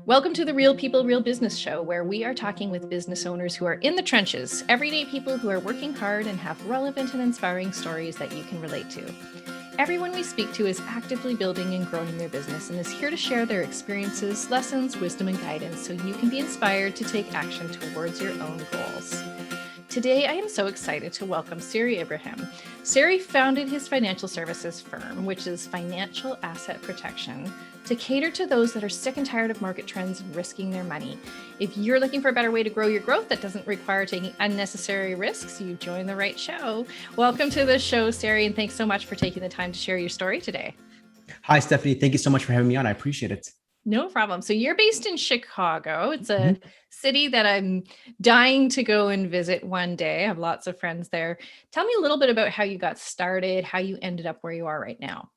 Welcome to the Real People, Real Business Show, where we are talking with business owners who are in the trenches, everyday people who are working hard and have relevant and inspiring stories that you can relate to. Everyone we speak to is actively building and growing their business and is here to share their experiences, lessons, wisdom, and guidance so you can be inspired to take action towards your own goals. Today, I am so excited to welcome Sarry Ibrahim. Sarry founded his financial services firm, which is Financial Asset Protection, to cater to those that are sick and tired of market trends and risking their money. If you're looking for a better way to grow your growth that doesn't require taking unnecessary risks, you join the right show. Welcome to the show, Sarry, and thanks so much for taking the time to share your story today. Hi, Stephanie. Thank you so much for having me on. I appreciate it. No problem. So you're based in Chicago. It's a city that I'm dying to go and visit one day. I have lots of friends there. Tell me a little bit about how you got started, how you ended up where you are right now.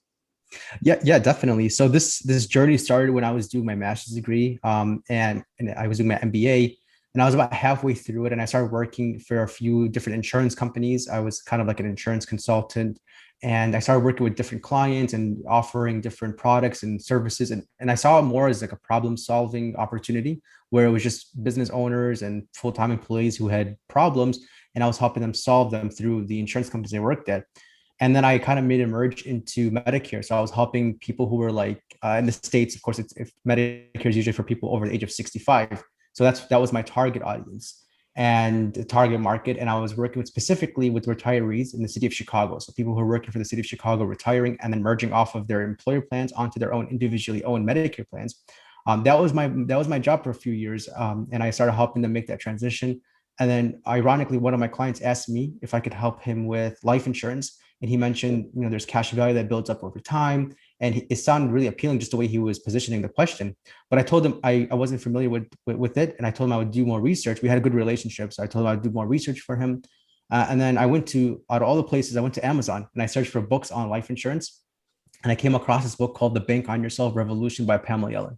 Yeah, definitely. So this journey started when I was doing my master's degree, and I was doing my MBA, and I was about halfway through it, and I started working for a few different insurance companies. I was kind of like an insurance consultant, and I started working with different clients and offering different products and services, and I saw it more as like a problem solving opportunity where it was just business owners and full-time employees who had problems, and I was helping them solve them through the insurance companies they worked at. And then I kind of made a merge into Medicare. So I was helping people who were like in the States, of course, if Medicare is usually for people over the age of 65. So that was my target audience and the target market. And I was working specifically with retirees in the city of Chicago. So people who are working for the city of Chicago, retiring and then merging off of their employer plans onto their own individually owned Medicare plans. That was my job for a few years, and I started helping them make that transition. And then, ironically, one of my clients asked me if I could help him with life insurance, and he mentioned, there's cash value that builds up over time, and it sounded really appealing just the way he was positioning the question. But I told him I wasn't familiar with it, and I told him I would do more research. We had a good relationship, so I told him I'd do more research for him. And then I went to out of all the places, I went to Amazon and I searched for books on life insurance, and I came across this book called The Bank on Yourself Revolution by Pamela Yellen.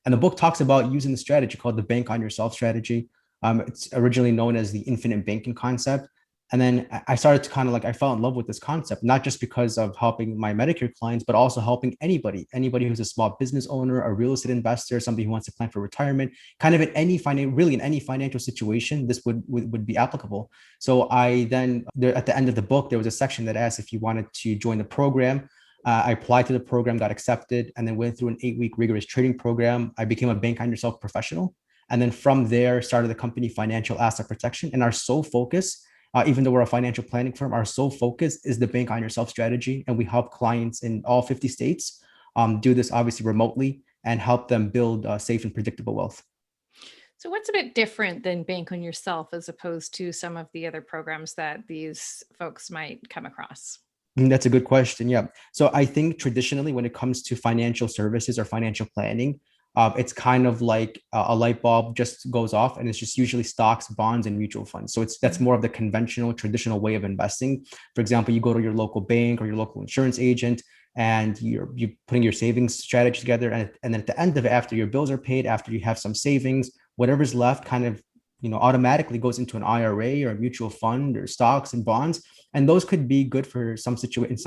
And the book talks about using the strategy called the bank on yourself strategy. It's originally known as the infinite banking concept. And then I started to kind of like, I fell in love with this concept, not just because of helping my Medicare clients, but also helping anybody who's a small business owner, a real estate investor, somebody who wants to plan for retirement, kind of in any financial situation, this would be applicable. So I then, there, at the end of the book, there was a section that asked if you wanted to join the program. I applied to the program, got accepted, and then went through an 8-week rigorous training program. I became a bank on yourself professional. And then from there, started the company Financial Asset Protection. And our sole focus, even though we're a financial planning firm, our sole focus is the bank on yourself strategy. And we help clients in all 50 states do this obviously remotely and help them build safe and predictable wealth. So what's a bit different than Bank on Yourself as opposed to some of the other programs that these folks might come across? That's a good question. Yeah. So I think traditionally, when it comes to financial services or financial planning, it's kind of like a light bulb just goes off, and it's just usually stocks, bonds, and mutual funds. So that's more of the conventional, traditional way of investing. For example, you go to your local bank or your local insurance agent, and you're putting your savings strategy together, and then at the end of it, after your bills are paid, after you have some savings, whatever's left kind of automatically goes into an IRA or a mutual fund or stocks and bonds, and those could be good for in some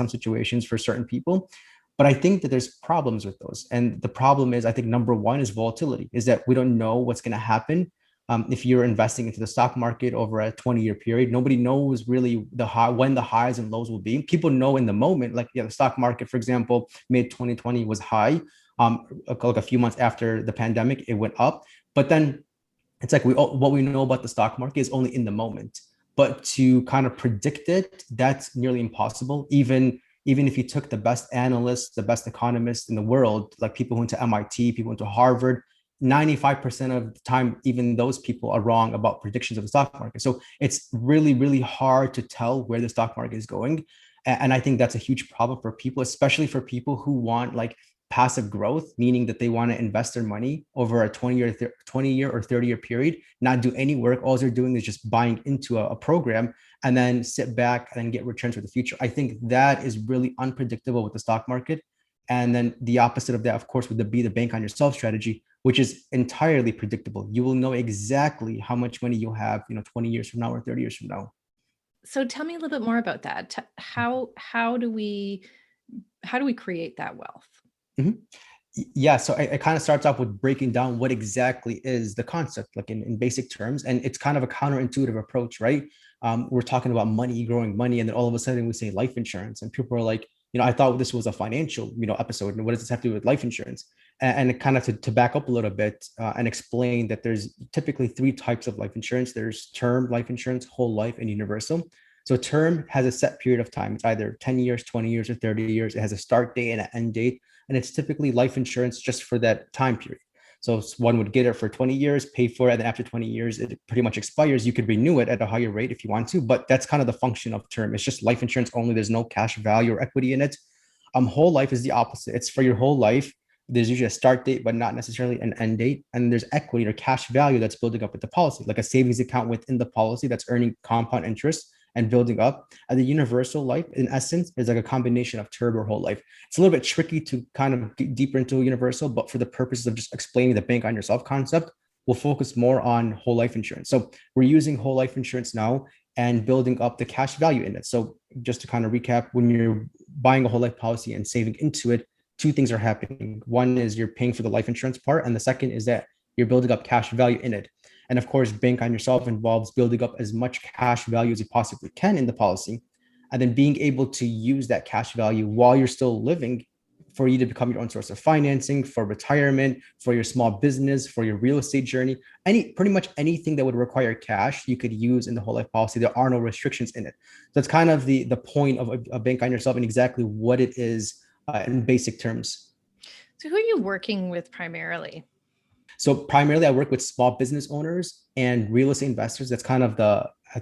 situations for certain people. But I think that there's problems with those, and the problem is, I think number one is volatility, is that we don't know what's going to happen. If you're investing into the stock market over a 20-year period, nobody knows really when the highs and lows will be. People know in the moment, like the stock market, for example, mid 2020 was high. Like a few months after the pandemic, it went up, but then it's like what we know about the stock market is only in the moment. But to kind of predict it, that's nearly impossible. Even if you took the best analysts, the best economists in the world, like people who went to MIT, people went to Harvard, 95% of the time, even those people are wrong about predictions of the stock market. So it's really, really hard to tell where the stock market is going. And I think that's a huge problem for people, especially for people who want like passive growth, meaning that they want to invest their money over a 20-year or 30-year period, not do any work. All they're doing is just buying into a program and then sit back and get returns for the future. I think that is really unpredictable with the stock market. And then the opposite of that, of course, would be the bank on yourself strategy, which is entirely predictable. You will know exactly how much money you'll have, 20 years from now or 30 years from now. So tell me a little bit more about that. How do we create that wealth? Mhm. Yeah, so it kind of starts off with breaking down what exactly is the concept, like in basic terms. And it's kind of a counterintuitive approach, right? We're talking about money, growing money, and then all of a sudden we say life insurance, and people are like, I thought this was a financial, episode, and what does this have to do with life insurance? And it kind of to back up a little bit and explain that there's typically three types of life insurance. There's term life insurance, whole life, and universal. So term has a set period of time. It's either 10 years, 20 years, or 30 years. It has a start date and an end date, and it's typically life insurance just for that time period. So one would get it for 20 years, pay for it, and then after 20 years, it pretty much expires. You could renew it at a higher rate if you want to, but that's kind of the function of term. It's just life insurance only. There's no cash value or equity in it. Whole life is the opposite. It's for your whole life. There's usually a start date, but not necessarily an end date. And there's equity or cash value that's building up with the policy, like a savings account within the policy that's earning compound interest and building up. And the universal life, in essence, is like a combination of term or whole life. It's a little bit tricky to kind of get deeper into universal, but for the purposes of just explaining the bank on yourself concept, we'll focus more on whole life insurance. So we're using whole life insurance now and building up the cash value in it. So just to kind of recap, when you're buying a whole life policy and saving into it, two things are happening. One is you're paying for the life insurance part, and the second is that you're building up cash value in it. And of course, bank on yourself involves building up as much cash value as you possibly can in the policy, and then being able to use that cash value while you're still living for you to become your own source of financing, for retirement, for your small business, for your real estate journey, pretty much anything that would require cash you could use in the whole life policy. There are no restrictions in it. So that's kind of the point of a bank on yourself and exactly what it is in basic terms. So who are you working with primarily? So primarily I work with small business owners and real estate investors. That's kind of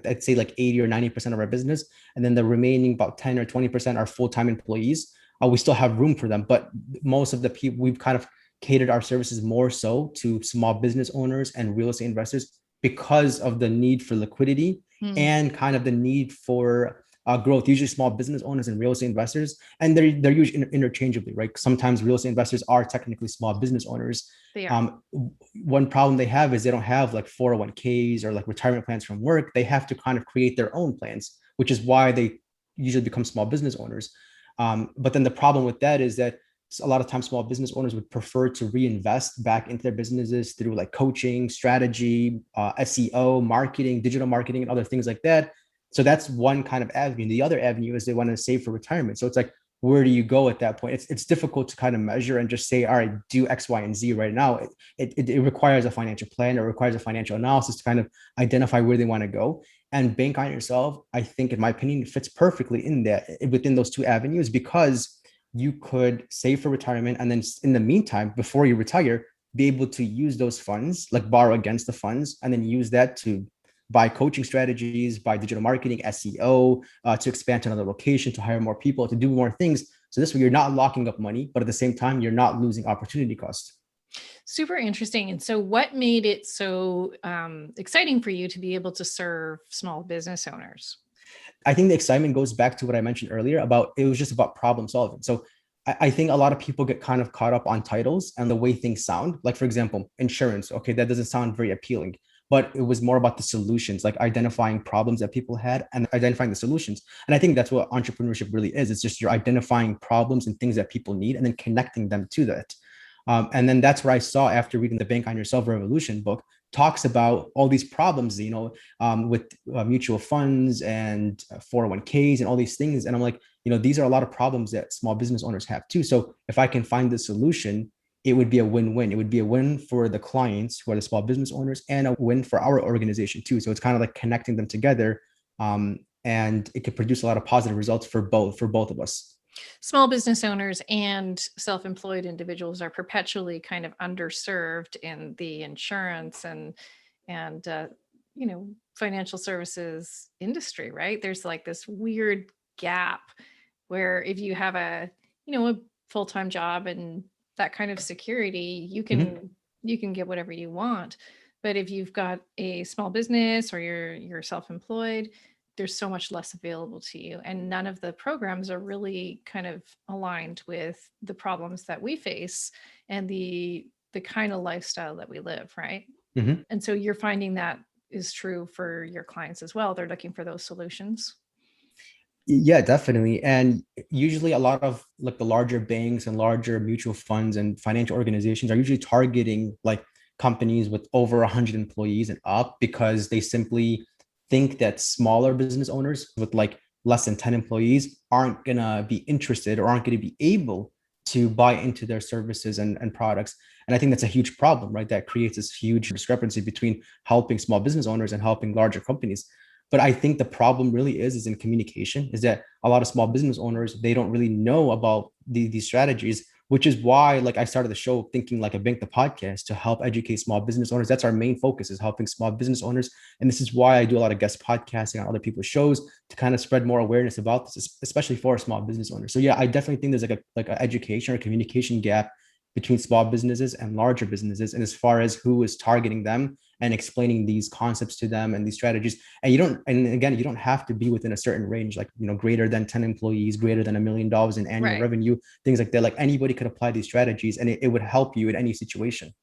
I'd say like 80 or 90% of our business. And then the remaining about 10 or 20% are full-time employees. We still have room for them, but most of the people, we've kind of catered our services more so to small business owners and real estate investors because of the need for liquidity and kind of the need for growth. Usually small business owners and real estate investors, and they're usually interchangeably, right? Sometimes real estate investors are technically small business owners. They are. One problem they have is they don't have like 401ks or like retirement plans from work. They have to kind of create their own plans, which is why they usually become small business owners. But then the problem with that is that a lot of times small business owners would prefer to reinvest back into their businesses through like coaching, strategy, SEO, marketing, digital marketing, and other things like that. So that's one kind of avenue. The other avenue is they want to save for retirement. So it's like, where do you go at that point? It's difficult to kind of measure and just say, all right, do X, Y, and Z right now. It requires a financial plan. It requires a financial analysis to kind of identify where they want to go. And bank on yourself, I think, in my opinion, fits perfectly in that within those two avenues, because you could save for retirement, and then in the meantime, before you retire, be able to use those funds, like borrow against the funds, and then use that to buy coaching strategies, buy digital marketing, SEO, to expand to another location, to hire more people, to do more things. So this way you're not locking up money, but at the same time, you're not losing opportunity costs. Super interesting. And so, what made it so exciting for you to be able to serve small business owners? I think the excitement goes back to what I mentioned earlier about it was just about problem solving. So I think a lot of people get kind of caught up on titles and the way things sound. Like, for example, insurance. Okay, that doesn't sound very appealing, but it was more about the solutions, like identifying problems that people had and identifying the solutions. And I think that's what entrepreneurship really is. It's just you're identifying problems and things that people need and then connecting them to that. And then that's where I saw, after reading the Bank on Yourself Revolution book, talks about all these problems, with mutual funds and 401ks and all these things. And I'm like, these are a lot of problems that small business owners have too. So if I can find the solution, it would be a win-win. It would be a win for the clients who are the small business owners and a win for our organization too. So it's kind of like connecting them together. And it could produce a lot of positive results for both of us. Small business owners and self-employed individuals are perpetually kind of underserved in the insurance and financial services industry, right? There's like this weird gap where if you have a full-time job and that kind of security, you can Mhm. you can get whatever you want. But if you've got a small business or you're self-employed, there's so much less available to you, and none of the programs are really kind of aligned with the problems that we face and the kind of lifestyle that we live, right? Mhm. And so you're finding that is true for your clients as well. They're looking for those solutions. Yeah, definitely. And usually a lot of like the larger banks and larger mutual funds and financial organizations are usually targeting like companies with over 100 employees and up because they simply think that smaller business owners with like less than 10 employees aren't going to be interested or aren't going to be able to buy into their services and products. And I think that's a huge problem, right? That creates this huge discrepancy between helping small business owners and helping larger companies. But I think the problem really is in communication, is that a lot of small business owners, they don't really know about these strategies, which is why like I started the show thinking like a bank the podcast to help educate small business owners. That's our main focus, is helping small business owners. And this is why I do a lot of guest podcasting on other people's shows to kind of spread more awareness about this, especially for small business owners. So yeah, I definitely think there's like an education or communication gap between small businesses and larger businesses, and as far as who is targeting them and explaining these concepts to them and these strategies. And you don't, and again, you don't have to be within a certain range, like, greater than 10 employees, greater than $1 million in annual Right. revenue, things like that. Like anybody could apply these strategies and it would help you in any situation.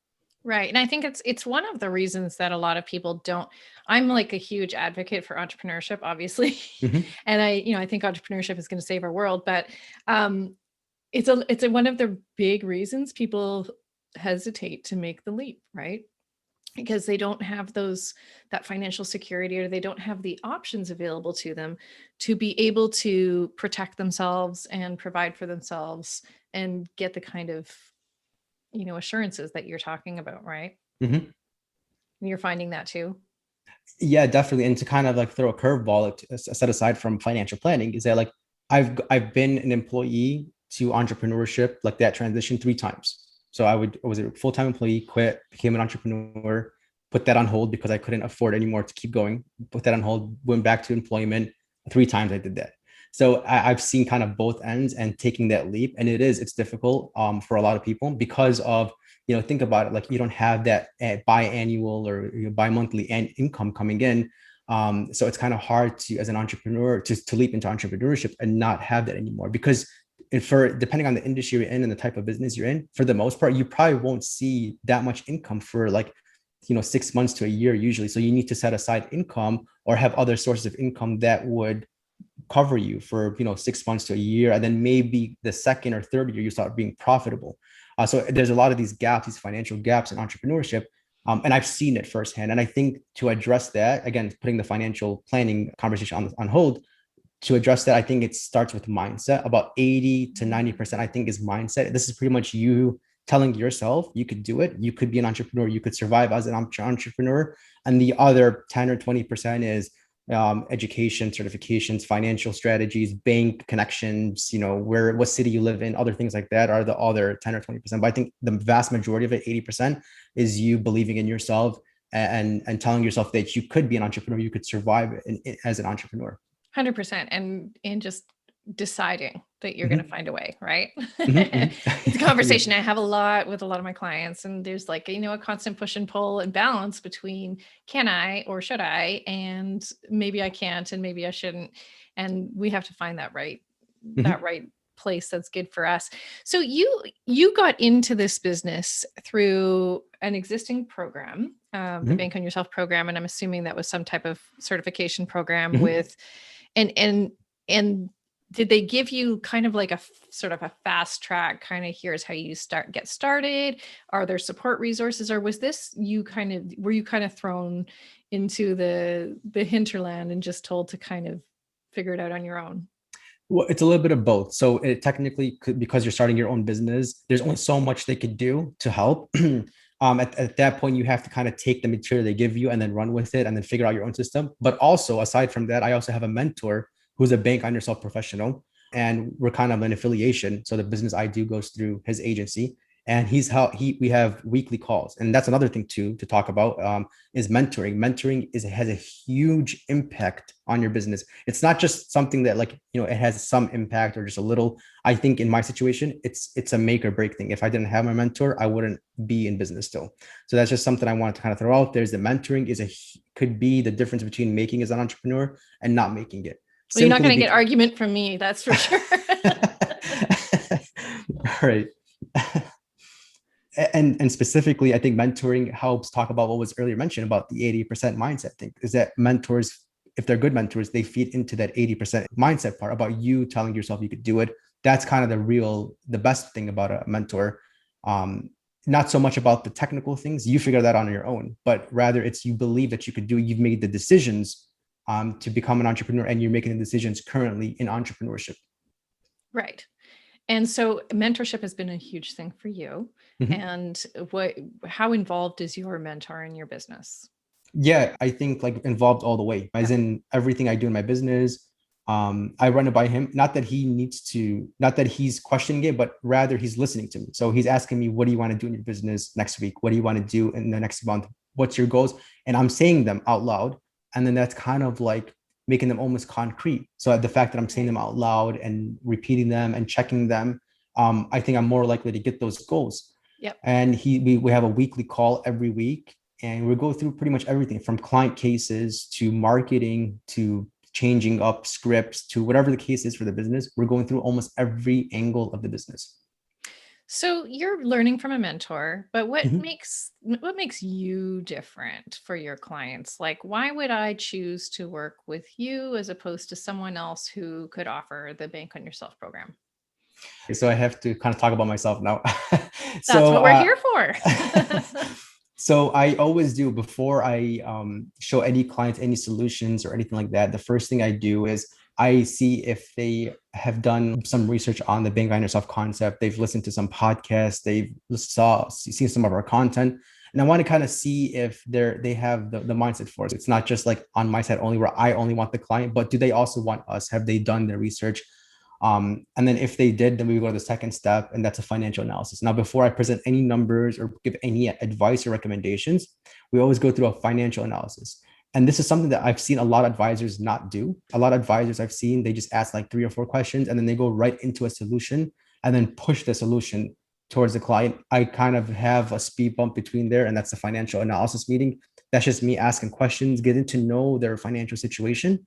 Right. And I think it's one of the reasons that a lot of people don't. I'm like a huge advocate for entrepreneurship, obviously. Mhm. And I think entrepreneurship is going to save our world, but um it's one of the big reasons people hesitate to make the leap, right? Because they don't have that financial security, or they don't have the options available to them to be able to protect themselves and provide for themselves and get the kind of assurances that you're talking about, right? Mhm. And you're finding that too. Yeah, definitely. And to kind of like throw a curveball, like, set aside from financial planning, is that like I've been an employee to entrepreneurship, like that transition 3 times. So I was a full-time employee, quit, became an entrepreneur, put that on hold because I couldn't afford anymore to keep going, put that on hold, went back to employment. 3 times I did that. So I've seen kind of both ends and taking that leap. And it's difficult for a lot of people because of, think about it, like you don't have that biannual or bi-monthly income coming in. So it's kind of hard to, as an entrepreneur, to leap into entrepreneurship and not have that anymore, because for depending on the industry you're in and the type of business you're in, for the most part, you probably won't see that much income for like 6 months to a year usually. So you need to set aside income or have other sources of income that would cover you for 6 months to a year, and then maybe the second or third year you start being profitable. So there's a lot of these gaps, these financial gaps in entrepreneurship, and I've seen it firsthand. And I think to address that, again, putting the financial planning conversation on hold, to address that, I think it starts with mindset. About 80 to 90%, I think, is mindset. This is pretty much you telling yourself you could do it, you could be an entrepreneur, you could survive as an entrepreneur. And the other 10 or 20% is education, certifications, financial strategies, bank connections, what city you live in, other things like that are the other 10 or 20%. But I think the vast majority of it, 80%, is you believing in yourself and telling yourself that you could be an entrepreneur, you could survive as an entrepreneur. 100%. And just deciding that you're going to Mhm. find a way, right? Mhm, mhm. It's a Yeah. conversation I have a lot with a lot of my clients, and there's like a constant push and pull and balance between can I or should I, and maybe I can't and maybe I shouldn't, and we have to find Mhm, that right place that's good for us. So you got into this business through an existing program, the mhm, Bank on Yourself program, and I'm assuming that was some type of certification program mhm. with, and did they give you kind of like a sort of a fast track kind of, here's how you get started? Are there support resources, or was this were you kind of thrown into the hinterland and just told to kind of figure it out on your own? Well, it's a little bit of both. So it technically could, because you're starting your own business, there's only so much they could do to help. At that point, you have to kind of take the material they give you and then run with it and then figure out your own system. But also, aside from that, I also have a mentor who's a bank on yourself professional, and we're kind of an affiliation. So the business I do goes through his agency, and he's how he we have weekly calls, and that's another thing too to talk about, is mentoring. Mentoring has a huge impact on your business. It's not just something that, like, it has some impact or just a little. I think in my situation, it's a make or break thing. If I didn't have my mentor, I wouldn't be in business still. So that's just something I want to kind of throw out there, is the mentoring could be the difference between making as an entrepreneur and not making it, Well, you're not simply going to get because. argument from me, that's for sure. Right. And specifically, I think mentoring helps talk about what was earlier mentioned about the 80% mindset thing, is that mentors if they're good mentors, they feed into that 80% mindset part about you telling yourself you could do it. That's kind of the best thing about a mentor. Not so much about the technical things, you figure that out on your own, but rather it's you believe that you could do, you've made the decisions to become an entrepreneur, and you're making the decisions currently in entrepreneurship. Right. And so mentorship has been a huge thing for you. Mm-hmm. And how involved is your mentor in your business? Yeah, I think like involved all the way, as in everything I do in my business. I run it by him. Not that not that he's questioning it, but rather he's listening to me. So he's asking me, what do you want to do in your business next week? What do you want to do in the next month? What's your goals? And I'm saying them out loud. And then that's kind of like making them almost concrete. So the fact that I'm saying them out loud and repeating them and checking them, I think I'm more likely to get those goals. Yep. And we have a weekly call every week, and we go through pretty much everything from client cases to marketing to changing up scripts to whatever the case is for the business. We're going through almost every angle of the business. So you're learning from a mentor, but what Mhm. makes you different for your clients? Like, why would I choose to work with you as opposed to someone else who could offer the Bank on Yourself program? So I have to kind of talk about myself now. That's so what we're here for. so I always do, before I show any clients any solutions or anything like that, the first thing I do is I see if they have done some research on the Bank on Yourself concept. They've listened to some podcasts, they've seen some of our content. And I want to kind of see if they have the mindset for it. It's not just like on my side only, where I only want the client, but do they also want us? Have they done their research? And then if they did, then we go to the second step, and that's a financial analysis. Now, before I present any numbers or give any advice or recommendations, we always go through a financial analysis. And this is something that I've seen a lot of advisors not do. A lot of advisors I've seen, they just ask like 3 or 4 questions, and then they go right into a solution and then push the solution towards the client. I kind of have a speed bump between there, and that's the financial analysis meeting. That's just me asking questions, getting to know their financial situation,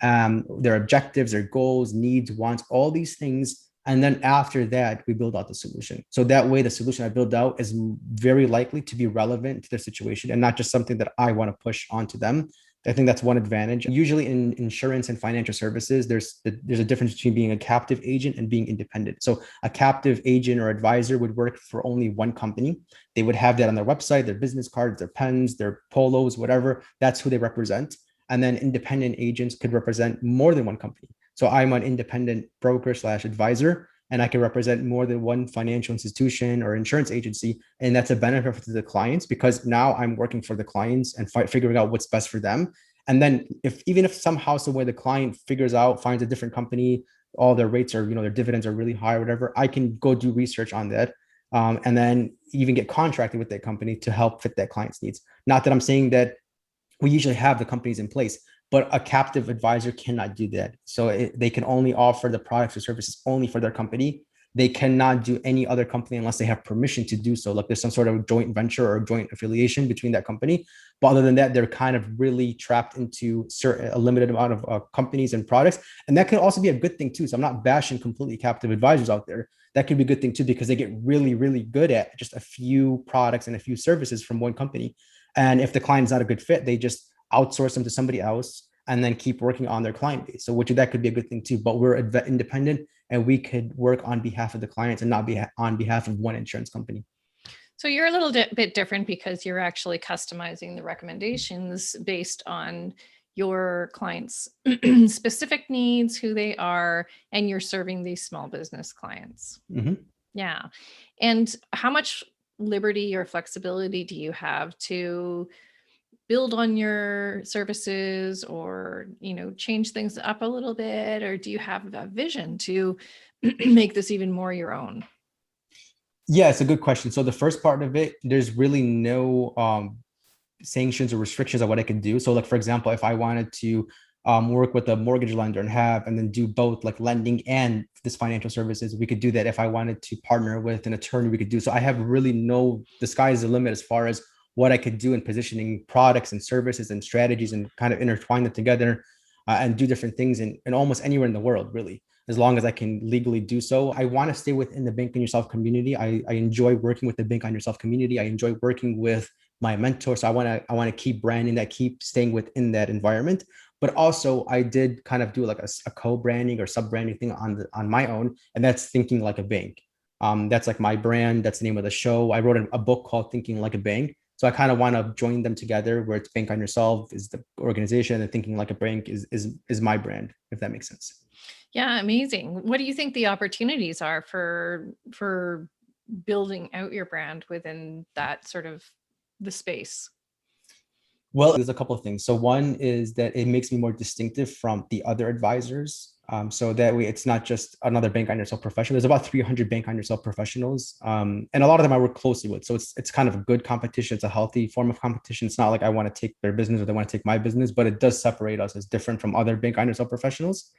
their objectives, their goals, needs, wants, all these things. And then after that, we build out the solution. So that way, the solution I build out is very likely to be relevant to their situation and not just something that I want to push onto them. I think that's one advantage. Usually in insurance and financial services, there's a difference between being a captive agent and being independent. So a captive agent or advisor would work for only one company. They would have that on their website, their business cards, their pens, their polos, whatever. That's who they represent. And then independent agents could represent more than one company. So I'm an independent broker / advisor, and I can represent more than one financial institution or insurance agency. And that's a benefit to the clients, because now I'm working for the clients and figuring out what's best for them. And then even if somehow, some way the client finds a different company, all their rates are, their dividends are really high or whatever, I can go do research on that. And then even get contracted with that company to help fit that client's needs. Not that I'm saying that we usually have the companies in place, but a captive advisor cannot do that. So they can only offer the products or services only for their company. They cannot do any other company unless they have permission to do so. Like there's some sort of joint venture or joint affiliation between that company. But other than that, they're kind of really trapped into a limited amount of companies and products. And that could also be a good thing too. So I'm not bashing completely captive advisors out there. That could be a good thing too, because they get really, really good at just a few products and a few services from one company. And if the client is not a good fit, they just outsource them to somebody else and then keep working on their client base. So that could be a good thing too. But we're independent, and we could work on behalf of the clients and not be on behalf of one insurance company. So you're a little bit different because you're actually customizing the recommendations based on your clients' specific needs, who they are, and you're serving these small business clients. Mm-hmm. Yeah. And how much liberty or flexibility do you have to build on your services, or, change things up a little bit? Or do you have a vision to make this even more your own? Yeah, it's a good question. So the first part of it, there's really no sanctions or restrictions on what I could do. So like, for example, if I wanted to work with a mortgage lender and then do both like lending and this financial services, we could do that. If I wanted to partner with an attorney, we could do. So I have really the sky is the limit as far as what I could do in positioning products and services and strategies, and kind of intertwine them together and do different things in almost anywhere in the world, really, as long as I can legally do so. I want to stay within the Bank on Yourself community. I enjoy working with the Bank on Yourself community. I enjoy working with my mentor. So I want to keep branding that, keep staying within that environment. But also I did kind of do like a co-branding or sub-branding thing on my own, and that's thinking like a bank. That's like my brand. That's the name of the show. I wrote a book called Thinking Like a Bank. So I kind of want to join them together, where it's Bank on Yourself is the organization, and Thinking Like a Bank is my brand, if that makes sense. Yeah, amazing. What do you think the opportunities are for building out your brand within that sort of the space? Well, there's a couple of things. So one is that it makes me more distinctive from the other advisors. So that way, it's not just another bank on yourself professional. There's about 300 bank on yourself professionals, and a lot of them I work closely with. So it's kind of a good competition. It's a healthy form of competition. It's not like I want to take their business or they want to take my business, but it does separate us as different from other bank on yourself professionals.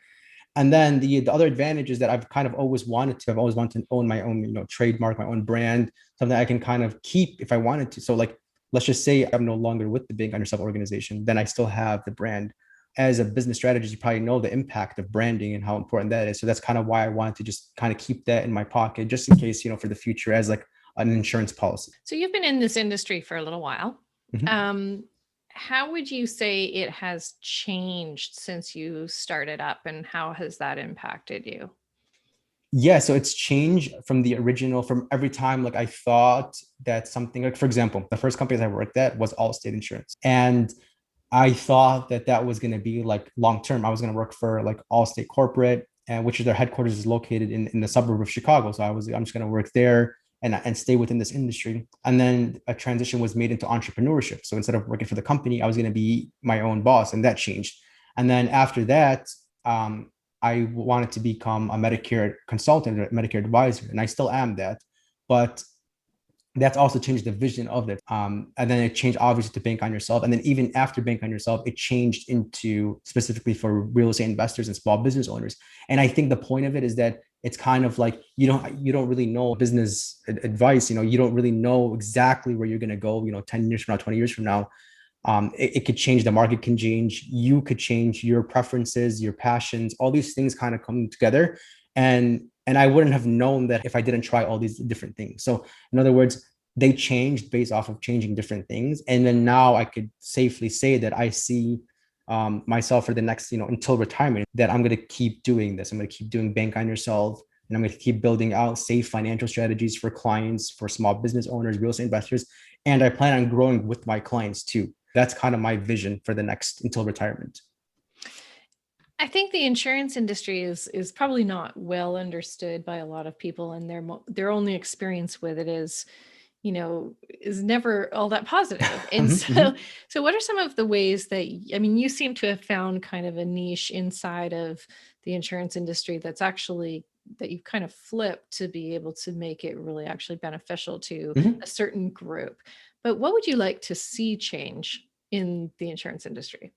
And then the other advantage is that I've kind of always wanted to. I've always wanted to own my own, trademark, my own brand, something I can kind of keep if I wanted to. So like, let's just say I'm no longer with the Bank on Yourself organization, then I still have the brand. As a business strategist, you probably know the impact of branding and how important that is. So that's kind of why I wanted to just kind of keep that in my pocket, just in case, for the future as like an insurance policy. So you've been in this industry for a little while. Mhm. Um, how would you say it has changed since you started up, and how has that impacted you? Yeah, so it's changed from the original, from every time like I thought that something, like for example, the first company I worked at was Allstate Insurance. And I thought that that was going to be like long term. I was going to work for like Allstate Corporate, and which is their headquarters is located in the suburb of Chicago. So I'm just going to work there and stay within this industry. And then a transition was made into entrepreneurship. So instead of working for the company, I was going to be my own boss, and that changed. And then after that, I wanted to become a Medicare consultant, a Medicare advisor, and I still am that. But that's also changed the vision of it. And then it changed obviously to Bank on Yourself. And then even after Bank on Yourself, it changed into specifically for real estate investors and small business owners. And I think the point of it is that it's kind of like you don't really know business advice. You don't really know exactly where you're going to go. 10 years from now, 20 years from now. It could change. The market can change. You could change your preferences, your passions. All these things kind of come together, and I wouldn't have known that if I didn't try all these different things. So in other words, they changed based off of changing different things. And then now I could safely say that I see myself for the next, until retirement, that I'm going to keep doing this. I'm going to keep doing Bank on Yourself, and I'm going to keep building out safe financial strategies for clients, for small business owners, real estate investors. And I plan on growing with my clients too. That's kind of my vision for the next until retirement. I think the insurance industry is probably not well understood by a lot of people, and their only experience with it is never all that positive. And Mhm, so, mhm. so what are some of the ways that I mean, you seem to have found kind of a niche inside of the insurance industry that's actually that you've kind of flipped to be able to make it really actually beneficial to Mhm. a certain group. But what would you like to see change in the insurance industry?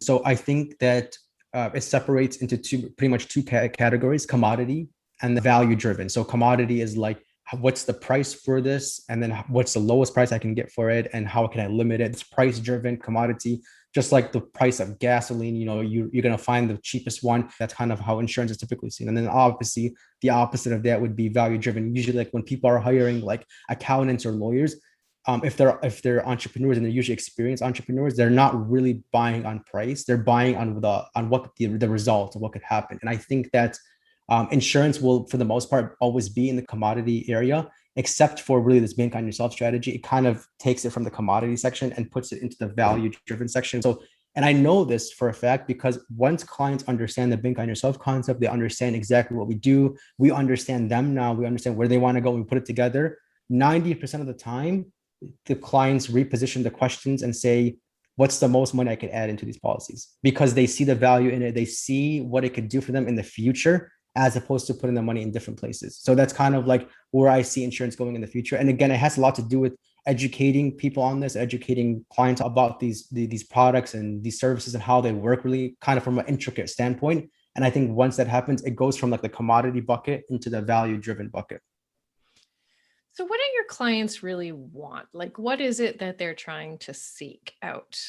So I think that it separates into pretty much two categories: commodity and the value driven. So commodity is like, what's the price for this, and then what's the lowest price I can get for it, and how can I limit it. It's price driven commodity, just like the price of gasoline. You're going to find the cheapest one. That's kind of how insurance is typically seen. And then obviously the opposite of that would be value driven. Usually, like when people are hiring like accountants or lawyers, if they're entrepreneurs, and they're usually experienced entrepreneurs, they're not really buying on price. They're buying on what the results of what could happen. And I think that insurance will, for the most part, always be in the commodity area, except for really this Bank on Yourself strategy. It kind of takes it from the commodity section and puts it into the value driven section. So, and I know this for a fact because once clients understand the Bank on Yourself concept, they understand exactly what we do. We understand them now. We understand where they want to go. We put it together. 90% of the time, the clients reposition the questions and say, what's the most money I could add into these policies? Because they see the value in it. They see what it could do for them in the future, as opposed to putting the money in different places. So that's kind of like where I see insurance going in the future. And again, it has a lot to do with educating people on this, educating clients about these products and these services and how they work, really kind of from an intricate standpoint. And I think once that happens, it goes from like the commodity bucket into the value driven bucket. So, what do your clients really want? Like, what is it that they're trying to seek out?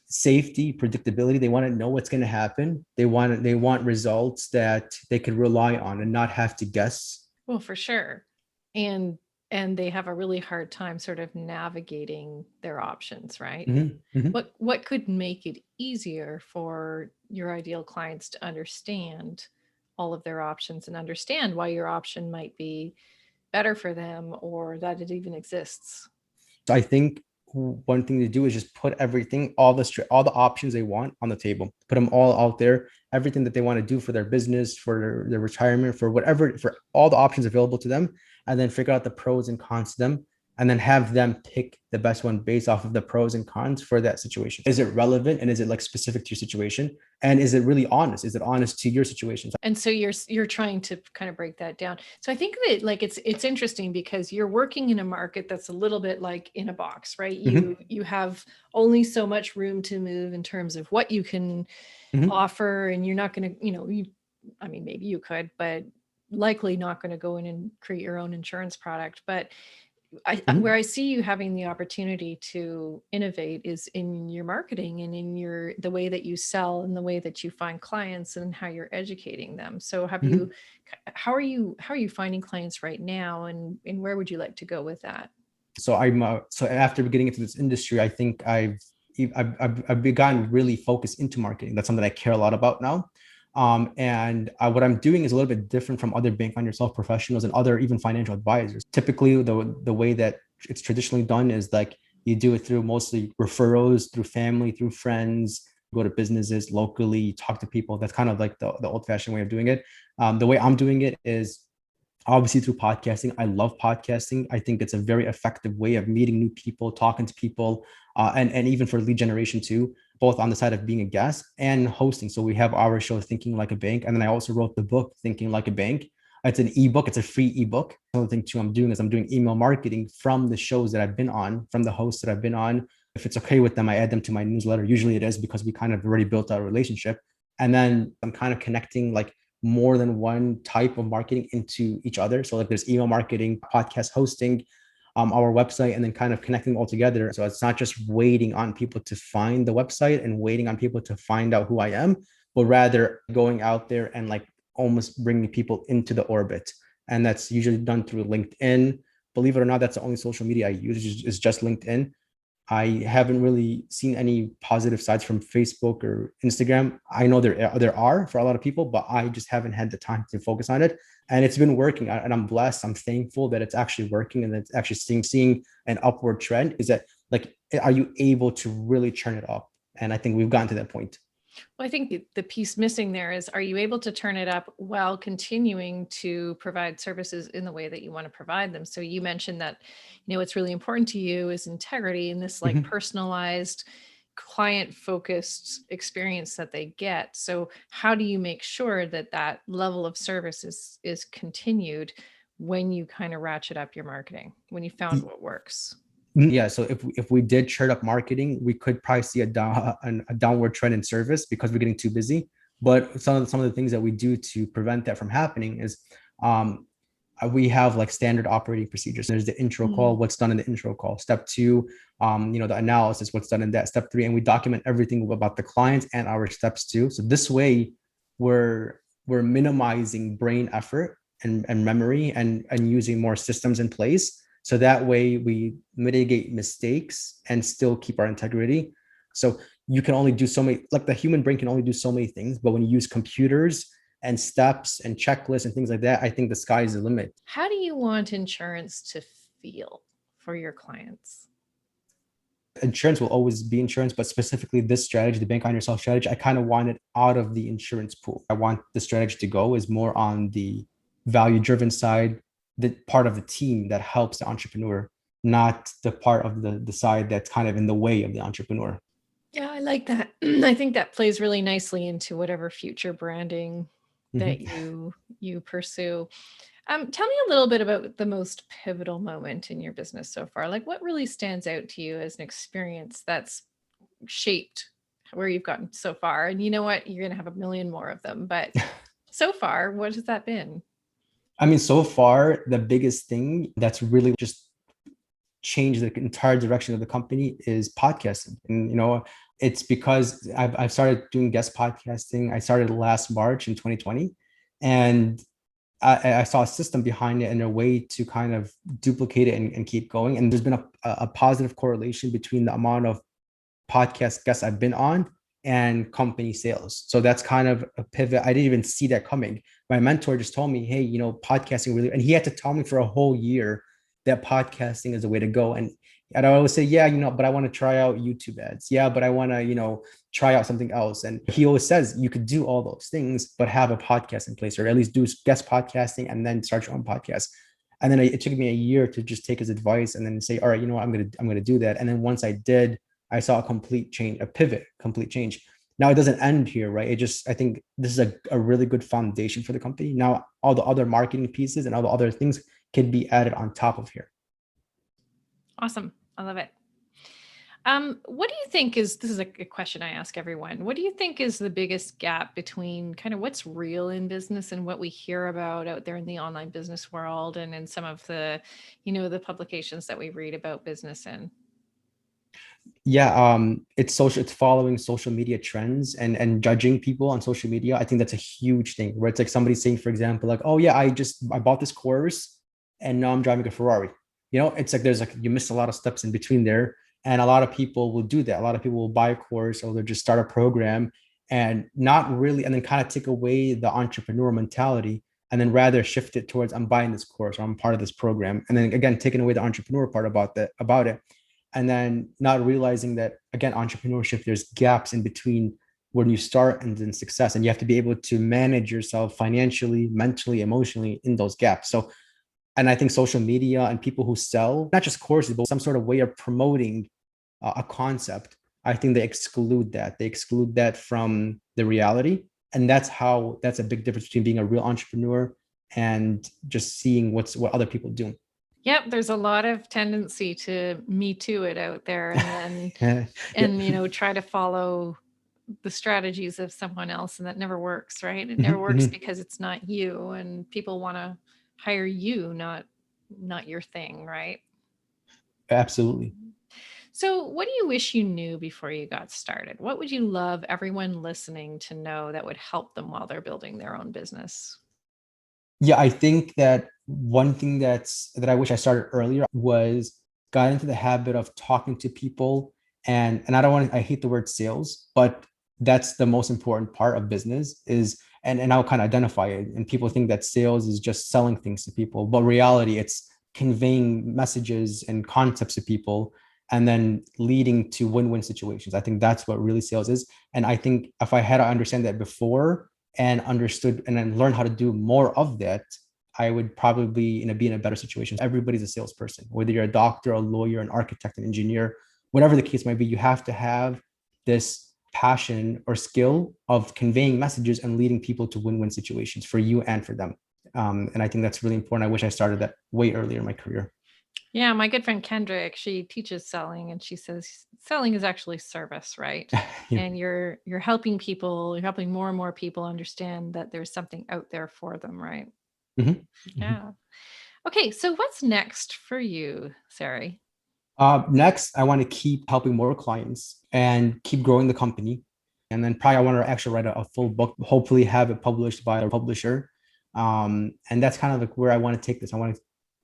Safety, predictability. They want to know what's going to happen. They want results that they can rely on and not have to guess. Well, for sure. And and they have a really hard time sort of navigating their options, right? Mhm, mhm. What could make it easier for your ideal clients to understand all of their options and understand why your option might be better for them or that it even exists? So I think one thing to do is just put everything, all the options they want on the table, put them all out there, everything that they want to do for their business, for their retirement, for whatever, for all the options available to them, and then figure out the pros and cons to them, and then have them pick the best one based off of the pros and cons for that situation. Is it relevant and is it like specific to your situation? And is it really honest? Is it honest to your situation? And so you're trying to kind of break that down. So I think that like it's interesting because you're working in a market that's a little bit like in a box, right? Mhm, You have only so much room to move in terms of what you can mhm, offer, and you're not going to, I mean, maybe you could, but likely not going to go in and create your own insurance product. But where mhm. I see you having the opportunity to innovate is in your marketing and in the way that you sell and the way that you find clients and how you're educating them. So Mhm. how are you finding clients right now, and where would you like to go with that? So after getting into this industry, I think I've begun really focused into marketing. That's something I care a lot about now. And what I'm doing is a little bit different from other bank on yourself professionals and other even financial advisors. Typically, the way that it's traditionally done is like you do it through mostly referrals, through family, through friends, go to businesses locally, talk to people. That's kind of like the old fashioned way of doing it. The way I'm doing it is obviously through podcasting. I love podcasting. I think it's a very effective way of meeting new people, talking to people, and even for lead generation too, both on the side of being a guest and hosting. So we have our show Thinking Like a Bank, and then I also wrote the book Thinking Like a Bank. It's an ebook. It's a free ebook. Another thing too I'm doing is I'm doing email marketing from the shows that I've been on, from the hosts that I've been on. If it's okay with them, I add them to my newsletter. Usually it is because we kind of already built our relationship. And then I'm kind of connecting like more than one type of marketing into each other. So like there's email marketing, podcast hosting, our website, and then kind of connecting all together. So it's not just waiting on people to find the website and waiting on people to find out who I am, but rather going out there and like almost bringing people into the orbit. And that's usually done through LinkedIn. Believe it or not, that's the only social media I use is just LinkedIn. I haven't really seen any positive sides from Facebook or Instagram. I know there are for a lot of people, but I just haven't had the time to focus on it. And it's been working, and I'm blessed. I'm thankful that it's actually working and it's actually seeing an upward trend. Is that like, are you able to really turn it up? And I think we've gotten to that point. Well, I think the piece missing there is, are you able to turn it up while continuing to provide services in the way that you want to provide them? So you mentioned that, what's really important to you is integrity and this like Mhm. personalized, client focused experience that they get. So how do you make sure that that level of service is continued when you kind of ratchet up your marketing, when you found what works? Yeah, so if we did churn up marketing, we could probably see a downward trend in service because we're getting too busy. But some of the things that we do to prevent that from happening is um, we have like standard operating procedures. There's the intro call, Mm. what's done in the intro call. Step two, the analysis, what's done in that. Step three, and we document everything about the clients and our steps too. So this way, we're minimizing brain effort and memory and using more systems in place. So that way we mitigate mistakes and still keep our integrity. So you can only do so many, like the human brain can only do so many things, but when you use computers and steps and checklists and things like that, I think the sky is the limit. How do you want insurance to feel for your clients? Insurance will always be insurance, but specifically this strategy, the bank on yourself strategy, I kind of want it out of the insurance pool. I want the strategy to go is more on the value driven side, the part of the team that helps the entrepreneur, not the part of the side that's kind of in the way of the entrepreneur. Yeah, I like that. I think that plays really nicely into whatever future branding that Mhm. you pursue. Tell me a little bit about the most pivotal moment in your business so far. Like, what really stands out to you as an experience that's shaped where you've gotten so far? And you know what? You're going to have a million more of them. But so far, what has that been? I mean, so far, the biggest thing that's really just changed the entire direction of the company is podcasting. And, it's because I've started doing guest podcasting. I started last March in 2020. And I saw a system behind it and a way to kind of duplicate it and keep going. And there's been a positive correlation between the amount of podcast guests I've been on and company sales. So that's kind of a pivot. I didn't even see that coming. My mentor just told me, hey, podcasting really, and he had to tell me for a whole year that podcasting is the way to go. And I always say, yeah, but I want to try out YouTube ads. Yeah, but I want to, try out something else. And he always says you could do all those things, but have a podcast in place, or at least do guest podcasting and then start your own podcast. And then it took me a year to just take his advice and then say, all right, I'm gonna do that. And then once I did, I saw a complete change, a pivot, complete change. Now it doesn't end here, right? I think this is a really good foundation for the company. Now all the other marketing pieces and all the other things can be added on top of here. Awesome. I love it. What do you think this is a question I ask everyone. What do you think is the biggest gap between kind of what's real in business and what we hear about out there in the online business world and in some of the, the publications that we read about business in? Yeah, it's following social media trends and judging people on social media. I think that's a huge thing where it's like somebody saying, for example, like, oh yeah, I bought this course and now I'm driving a Ferrari. It's like you missed a lot of steps in between there. And a lot of people will do that. A lot of people will buy a course or they'll just start a program and not really, and then kind of take away the entrepreneur mentality and then rather shift it towards I'm buying this course or I'm part of this program. And then again, taking away the entrepreneur part about it. And then not realizing that again, entrepreneurship, there's gaps in between when you start and then success. And you have to be able to manage yourself financially, mentally, emotionally in those gaps. So and I think social media and people who sell not just courses but some sort of way of promoting a concept, I think they exclude that from the reality. And that's a big difference between being a real entrepreneur and just seeing what other people do. Yep, there's a lot of tendency to me too it out there and Yeah. try to follow the strategies of someone else, and that never works, right? It never works Mhm. because it's not you, and people want to hire you, not your thing, right? Absolutely. So, what do you wish you knew before you got started? What would you love everyone listening to know that would help them while they're building their own business? Yeah, I think that one thing that I wish I started earlier was got into the habit of talking to people and I hate the word sales, but that's the most important part of business is and I'll kind of identify it. And people think that sales is just selling things to people, but reality it's conveying messages and concepts to people and then leading to win-win situations. I think that's what really sales is. And I think if I had to understand that before and understood and then learn how to do more of that, I would probably be in a better situation. Everybody's a salesperson, whether you're a doctor, a lawyer, an architect, an engineer, whatever the case might be. You have to have this passion or skill of conveying messages and leading people to win-win situations for you and for them. And I think that's really important. I wish I started that way earlier in my career. Yeah, my good friend Kendrick, she teaches selling and she says selling is actually service, right? Yeah. And you're helping people, you're helping more and more people understand that there's something out there for them, right? Mhm. Mhm. Yeah. Okay, so what's next for you, Sarry? Next, I want to keep helping more clients and keep growing the company. And then probably I want to actually write a full book, hopefully have it published by a publisher. And that's kind of like where I want to take this. I want to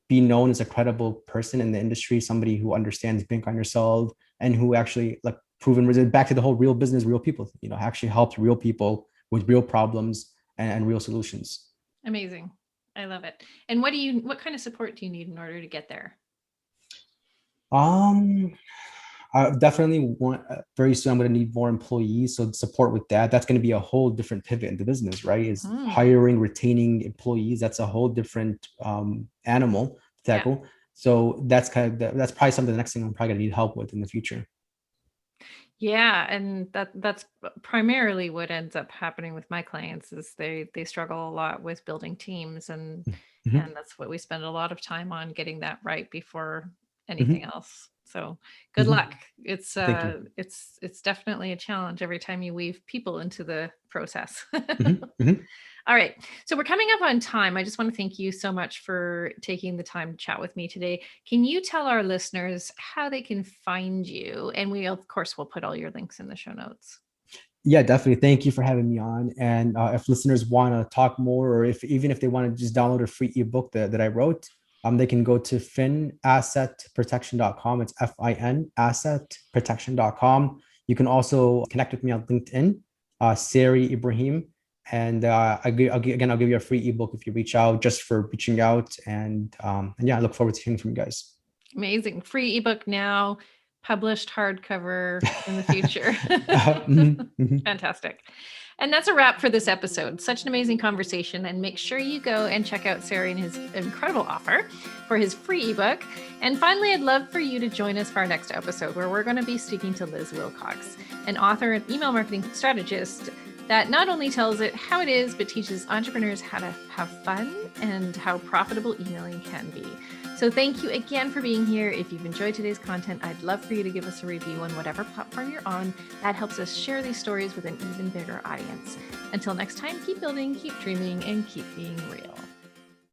be known as a credible person in the industry, somebody who understands being on yourself and who actually like proven back to the whole real business, real people, actually helps real people with real problems and real solutions. Amazing. I love it. And what kind of support do you need in order to get there? Um, I definitely want very soon. I'm going to need more employees, so support with that. That's going to be a whole different pivot in the business, right? Is Hmm. hiring, retaining employees. That's a whole different animal to Yeah. tackle. So that's probably something the next thing I'm probably going to need help with in the future. Yeah, and that's primarily what ends up happening with my clients is they struggle a lot with building teams, Mhm. and that's what we spend a lot of time on, getting that right before anything Mhm. else. So good Mhm. luck. It's Thank you. it's definitely a challenge every time you weave people into the process. Mhm. Mhm. All right. So we're coming up on time. I just want to thank you so much for taking the time to chat with me today. Can you tell our listeners how they can find you? And we, of course, will put all your links in the show notes. Yeah, definitely. Thank you for having me on. And if listeners want to talk more, or if even if they want to just download a free ebook that I wrote, they can go to finassetprotection.com. It's FIN assetprotection.com. You can also connect with me on LinkedIn, Sarry Ibrahim. And I'll give you a free ebook if you reach out, just for reaching out. And yeah, I look forward to hearing from you guys. Amazing. Free ebook now, published hardcover in the future. Fantastic. And that's a wrap for this episode. Such an amazing conversation. And make sure you go and check out Sarry and his incredible offer for his free ebook. And finally, I'd love for you to join us for our next episode, where we're going to be speaking to Liz Wilcox, an author and email marketing strategist that not only tells it how it is, but teaches entrepreneurs how to have fun and how profitable emailing can be. So thank you again for being here. If you've enjoyed today's content, I'd love for you to give us a review on whatever platform you're on. That helps us share these stories with an even bigger audience. Until next time, keep building, keep dreaming, and keep being real.